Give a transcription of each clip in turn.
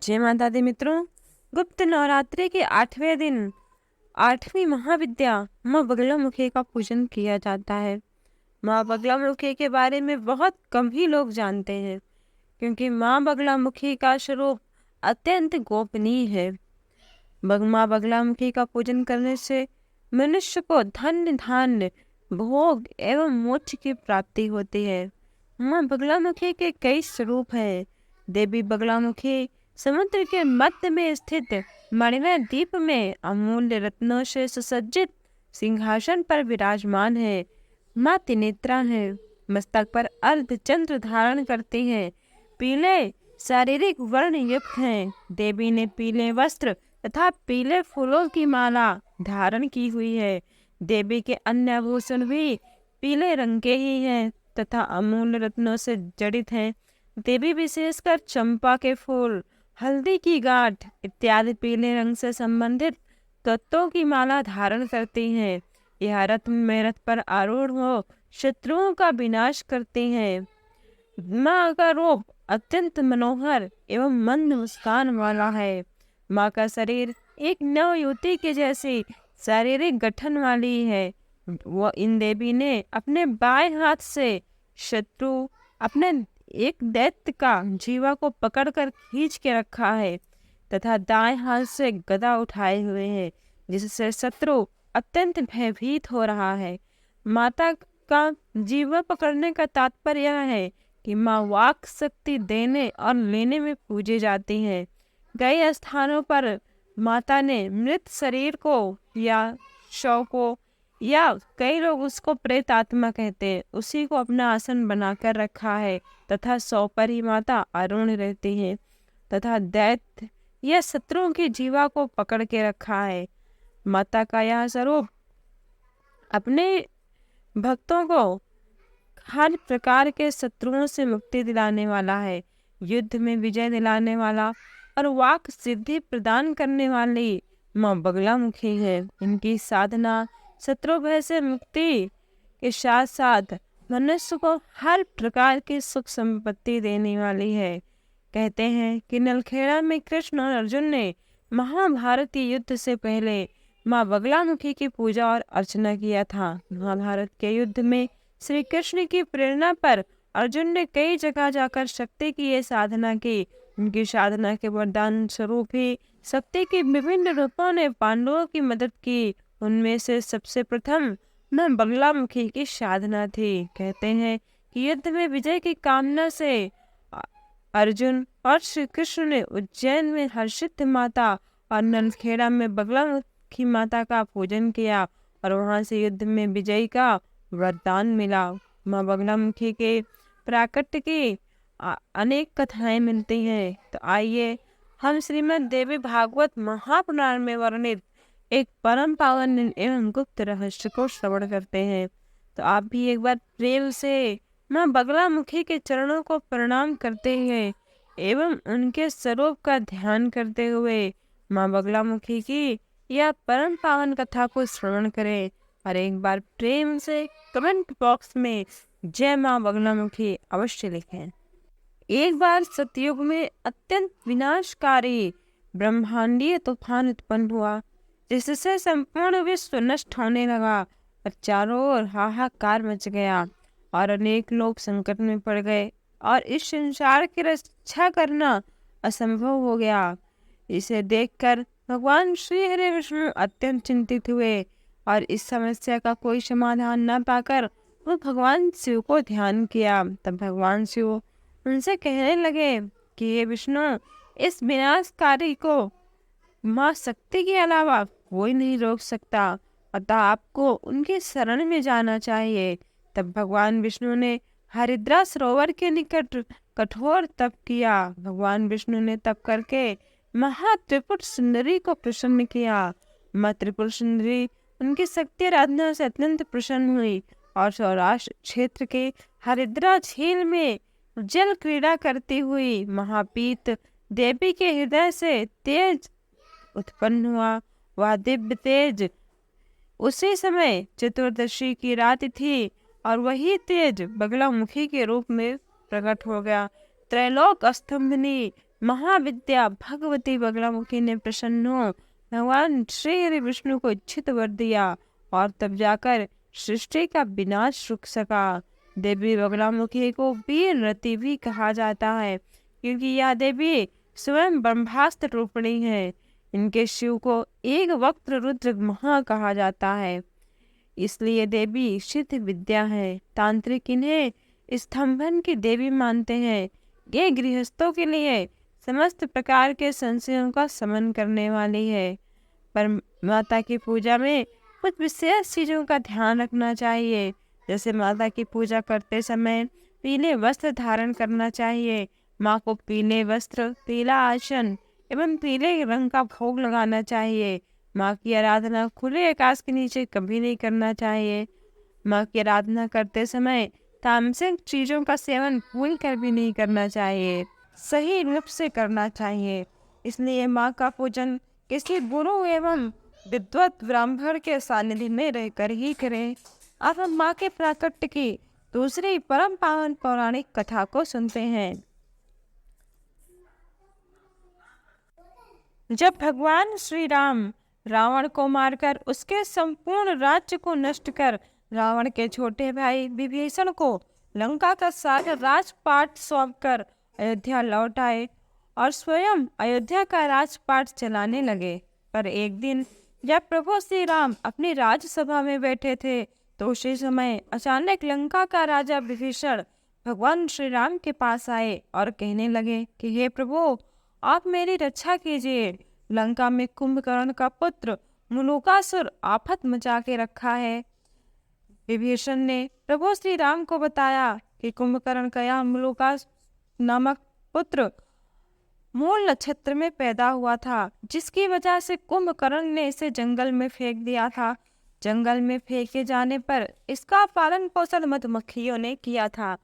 जय माता दी मित्रों। गुप्त नवरात्रि के 8वें दिन 8वीं महाविद्या माँ बगलामुखी का पूजन किया जाता है। माँ बगलामुखी के बारे में बहुत कम ही लोग जानते हैं, क्योंकि माँ बगलामुखी का स्वरूप अत्यंत गोपनीय है। माँ बगलामुखी का पूजन करने से मनुष्य को धन्य धान्य भोग एवं मोक्ष की प्राप्ति होती है। माँ बगलामुखी के कई स्वरूप हैं। देवी बगलामुखी समुद्र के मध्य में स्थित मणिमय द्वीप में अमूल्य रत्नों से सुसज्जित सिंहासन पर विराजमान है। माँ त्रिनेत्रा है, मस्तक पर अर्धचंद्र धारण करती हैं, पीले शारीरिक वर्ण युक्त हैं। देवी ने पीले वस्त्र तथा पीले फूलों की माला धारण की हुई है। देवी के अन्य आभूषण भी पीले रंग के ही हैं तथा अमूल्य रत्नों से जड़ित हैं। देवी विशेषकर चंपा के फूल, हल्दी की गांठ इत्यादि पीले रंग से संबंधित तत्वों की माला धारण करती हैं। यह रथ में रथ पर आरूढ़ हो शत्रुओं का विनाश करती हैं। माँ का रूप अत्यंत मनोहर एवं मंद मुस्कान वाला है। माँ का शरीर एक नवयुवती के जैसी शारीरिक गठन वाली है। वो इन देवी ने अपने बाएं हाथ से शत्रु अपने एक दैत्य का जीवा को पकड़कर खींच के रखा है तथा दाएं हाथ से गदा उठाए हुए हैं, जिससे शत्रु अत्यंत भयभीत हो रहा है। माता का जीवा पकड़ने का तात्पर्य यह है कि माँ वाक शक्ति देने और लेने में पूजे जाती हैं। कई स्थानों पर माता ने मृत शरीर को या शव को, या कई लोग उसको प्रेत आत्मा कहते हैं, उसी को अपना आसन बनाकर रखा है तथा शव पर ही माता आरूढ़ रहती है तथा दैत्य या शत्रुओं की जीवा को पकड़ के रखा है। माता का यह स्वरूप अपने भक्तों को हर प्रकार के शत्रुओं से मुक्ति दिलाने वाला है, युद्ध में विजय दिलाने वाला और वाक सिद्धि प्रदान करने वाली माँ बगलामुखी है। इनकी साधना शत्रु भय से मुक्ति के साथ साथ मनुष्य को हर प्रकार की सुख संपत्ति देने वाली है। कहते हैं कि नलखेड़ा में कृष्ण और अर्जुन ने महाभारती युद्ध से पहले माँ बगलामुखी की पूजा और अर्चना किया था। महाभारत के युद्ध में श्री कृष्ण की प्रेरणा पर अर्जुन ने कई जगह जाकर शक्ति की ये साधना की। उनकी साधना के वरदान स्वरूप ही शक्ति के विभिन्न रूपों ने पांडवों की मदद की। उनमें से सबसे प्रथम माँ बगलामुखी की साधना थी। कहते हैं कि युद्ध में विजय की कामना से अर्जुन और श्री कृष्ण ने उज्जैन में हर्षित माता और नलखेड़ा में बगलामुखी माता का पूजन किया और वहां से युद्ध में विजय का वरदान मिला। माँ बगलामुखी के प्राकट्य की अनेक कथाएं मिलती हैं। तो आइए हम श्रीमद् देवी भागवत महापुराण में वर्णित एक परम पावन एवं गुप्त रहस्य को श्रवण करते हैं। तो आप भी एक बार प्रेम से माँ बगलामुखी के चरणों को प्रणाम करते हैं एवं उनके स्वरूप का ध्यान करते हुए माँ बगलामुखी की यह परम पावन कथा को श्रवण करें और एक बार प्रेम से कमेंट बॉक्स में जय माँ बगलामुखी अवश्य लिखें। एक बार सतयुग में अत्यंत विनाशकारी ब्रह्मांडीय तूफान उत्पन्न हुआ, जिससे संपूर्ण विश्व नष्ट होने लगा और चारों ओर हाहाकार मच गया और अनेक लोग संकट में पड़ गए और इस संसार की रक्षा करना असंभव हो गया। इसे देखकर भगवान श्री हरि विष्णु अत्यंत चिंतित हुए और इस समस्या का कोई समाधान न पाकर वो भगवान शिव को ध्यान किया। तब भगवान शिव उनसे कहने लगे कि ये विष्णु, इस विनाशकारी को माँ शक्ति के अलावा कोई नहीं रोक सकता, अतः आपको उनके शरण में जाना चाहिए। तब भगवान विष्णु ने हरिद्रा सरोवर के निकट कठोर तप किया। भगवान विष्णु ने तप करके महा त्रिपुर सुंदरी को प्रसन्न किया। माँ त्रिपुर सुंदरी उनकी शक्ति आराधना से अत्यंत प्रसन्न हुई और सौराष्ट्र क्षेत्र के हरिद्रा झील में जल क्रीड़ा करती हुई महापीत देवी के हृदय से तेज उत्पन्न हुआ। वह दिव्य तेज उसी समय चतुर्दशी की रात थी और वही तेज बगलामुखी के रूप में प्रकट हो गया। त्रैलोक स्तंभनी महाविद्या भगवती बगलामुखी ने प्रसन्न हो भगवान श्री हरि विष्णु को इच्छित वर दिया और तब जाकर सृष्टि का विनाश रुक सका। देवी बगलामुखी को वीर रति भी कहा जाता है क्योंकि यह देवी स्वयं ब्रह्मास्त्र रूपिणी है। इनके शिव को एक वक्त रुद्र महा कहा जाता है, इसलिए देवी सिद्ध विद्या है। तांत्रिक इन्हें स्तंभन की देवी मानते हैं। ये गृहस्थों के लिए समस्त प्रकार के संशयों का शमन करने वाली है। पर माता की पूजा में कुछ विशेष चीज़ों का ध्यान रखना चाहिए, जैसे माता की पूजा करते समय पीले वस्त्र धारण करना चाहिए। माँ को पीले वस्त्र, पीला आसन एवं पीले रंग का भोग लगाना चाहिए। माँ की आराधना खुले आकाश के नीचे कभी नहीं करना चाहिए। माँ की आराधना करते समय तामसिक चीज़ों का सेवन भूल कर भी नहीं करना चाहिए, सही रूप से करना चाहिए। इसलिए माँ का पूजन किसी गुरु एवं विद्वत ब्राह्मण के सानिध्य में रहकर ही करें। अब हम माँ के प्राकट्य की दूसरी परम पावन पौराणिक कथा को सुनते हैं। जब भगवान श्री राम रावण को मारकर उसके संपूर्ण राज्य को नष्ट कर रावण के छोटे भाई विभीषण को लंका का सारा राजपाट सौंपकर अयोध्या लौट आए और स्वयं अयोध्या का राजपाट चलाने लगे। पर एक दिन जब प्रभु श्री राम अपनी राजसभा में बैठे थे तो उसी समय अचानक लंका का राजा विभीषण भगवान श्री राम के पास आए और कहने लगे कि हे प्रभु, आप मेरी रक्षा कीजिए। लंका में कुंभकर्ण का पुत्र मुलुकासुर आफत मचा के रखा है। विभीषण ने प्रभु श्री राम को बताया कि कुंभकर्ण का यह मुलुकास नामक पुत्र मूल नक्षत्र में पैदा हुआ था, जिसकी वजह से कुंभकर्ण ने इसे जंगल में फेंक दिया था। जंगल में फेंके जाने पर इसका पालन पोषण मधुमक्खियों ने किया था।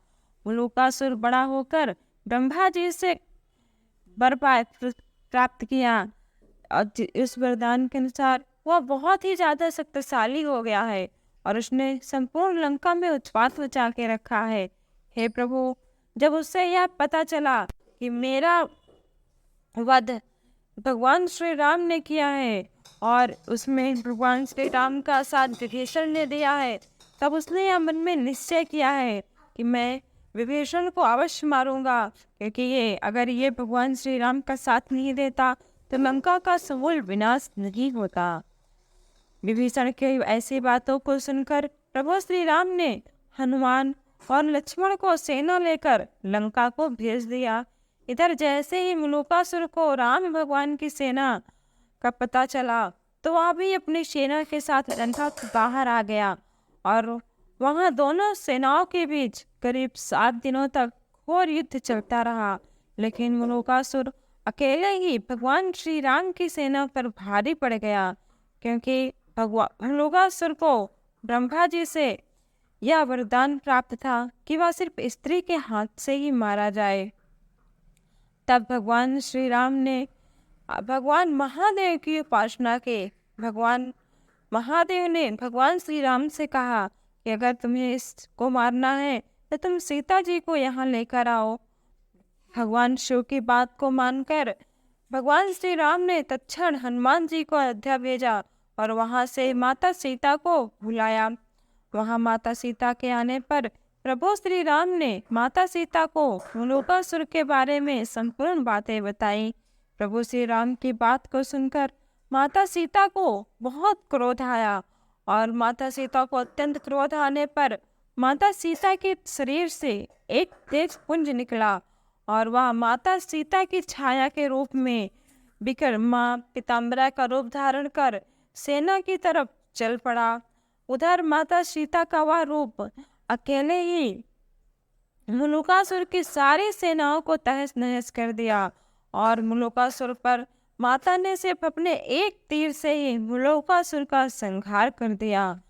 मुलुकासुर बड़ा होकर ब्रह्मा जी से वर प्राप्त किया और इस वरदान के अनुसार वह बहुत ही ज़्यादा शक्तिशाली हो गया है और उसने संपूर्ण लंका में उत्पात मचा के रखा है। हे प्रभु, जब उससे यह पता चला कि मेरा वध भगवान श्री राम ने किया है और उसमें भगवान श्री राम का साथ विभीषण ने दिया है, तब उसने यह मन में निश्चय किया है कि मैं विभीषण को अवश्य मारूंगा, क्योंकि अगर ये भगवान श्री राम का साथ नहीं देता तो लंका का समूल विनाश नहीं होता। विभीषण के ऐसी बातों को सुनकर प्रभु श्री राम ने हनुमान और लक्ष्मण को सेना लेकर लंका को भेज दिया। इधर जैसे ही मुलुकासुर को राम भगवान की सेना का पता चला तो वह भी अपनी सेना के साथ लंका से बाहर आ गया और वहां दोनों सेनाओं के बीच करीब 7 दिनों तक घोर युद्ध चलता रहा। लेकिन मुलुकासुर अकेले ही भगवान श्री राम की सेना पर भारी पड़ गया, क्योंकि मुलुकासुर को ब्रह्मा जी से यह वरदान प्राप्त था कि वह सिर्फ स्त्री के हाथ से ही मारा जाए। तब भगवान श्री राम ने भगवान महादेव की उपासना की। भगवान महादेव ने भगवान श्री राम से कहा कि अगर तुम्हें इसको मारना है तो तुम सीता जी को यहाँ लेकर आओ। भगवान शिव की बात को मानकर भगवान श्री राम ने तत्क्षण हनुमान जी को अयोध्या भेजा और वहाँ से माता सीता को बुलाया। वहाँ माता सीता के आने पर प्रभु श्री राम ने माता सीता को मुलुकासुर के बारे में संपूर्ण बातें बताई। प्रभु श्री राम की बात को सुनकर माता सीता को बहुत क्रोध आया और माता सीता को अत्यंत क्रोध आने पर माता सीता के शरीर से एक तेज पुंज निकला और वह माता सीता की छाया के रूप में विक्रमा पीताम्बरा का रूप धारण कर सेना की तरफ चल पड़ा। उधर माता सीता का वह रूप अकेले ही मुलुकासुर की सारी सेनाओं को तहस नहस कर दिया और मुलुकासुर पर माता ने सिर्फ अपने एक तीर से ही मुलुकासुर का संहार कर दिया।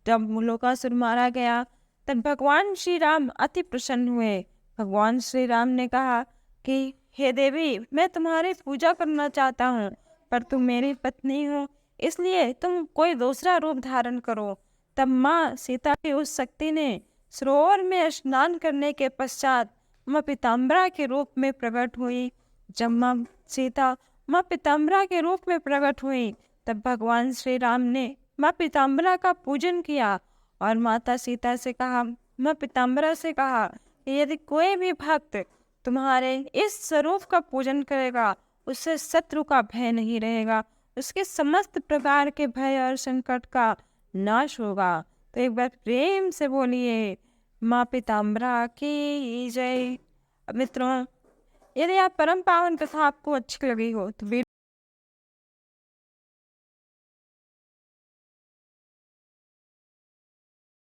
जब मुलुकासुर मारा गया तब भगवान श्री राम अति प्रसन्न हुए। भगवान श्री राम ने कहा कि हे देवी, मैं तुम्हारी पूजा करना चाहता हूँ, पर तुम मेरी पत्नी हो, इसलिए तुम कोई दूसरा रूप धारण करो। तब माँ सीता की उस शक्ति ने सरोवर में स्नान करने के पश्चात माँ पीताम्बरा के रूप में प्रकट हुई। जब माँ सीता माँ पीताम्बरा के रूप में प्रकट हुई, तब भगवान श्री राम ने माँ पीताम्बरा का पूजन किया और माता सीता से कहा, माँ पीताम्बरा से कहा कि यदि कोई भी भक्त तुम्हारे इस स्वरूप का पूजन करेगा, उससे शत्रु का भय नहीं रहेगा, उसके समस्त प्रकार के भय और संकट का नाश होगा। तो एक बार प्रेम से बोलिए माँ पीताम्बरा की जय। मित्रों, यदि आप परम पावन कथा आपको अच्छी लगी हो तो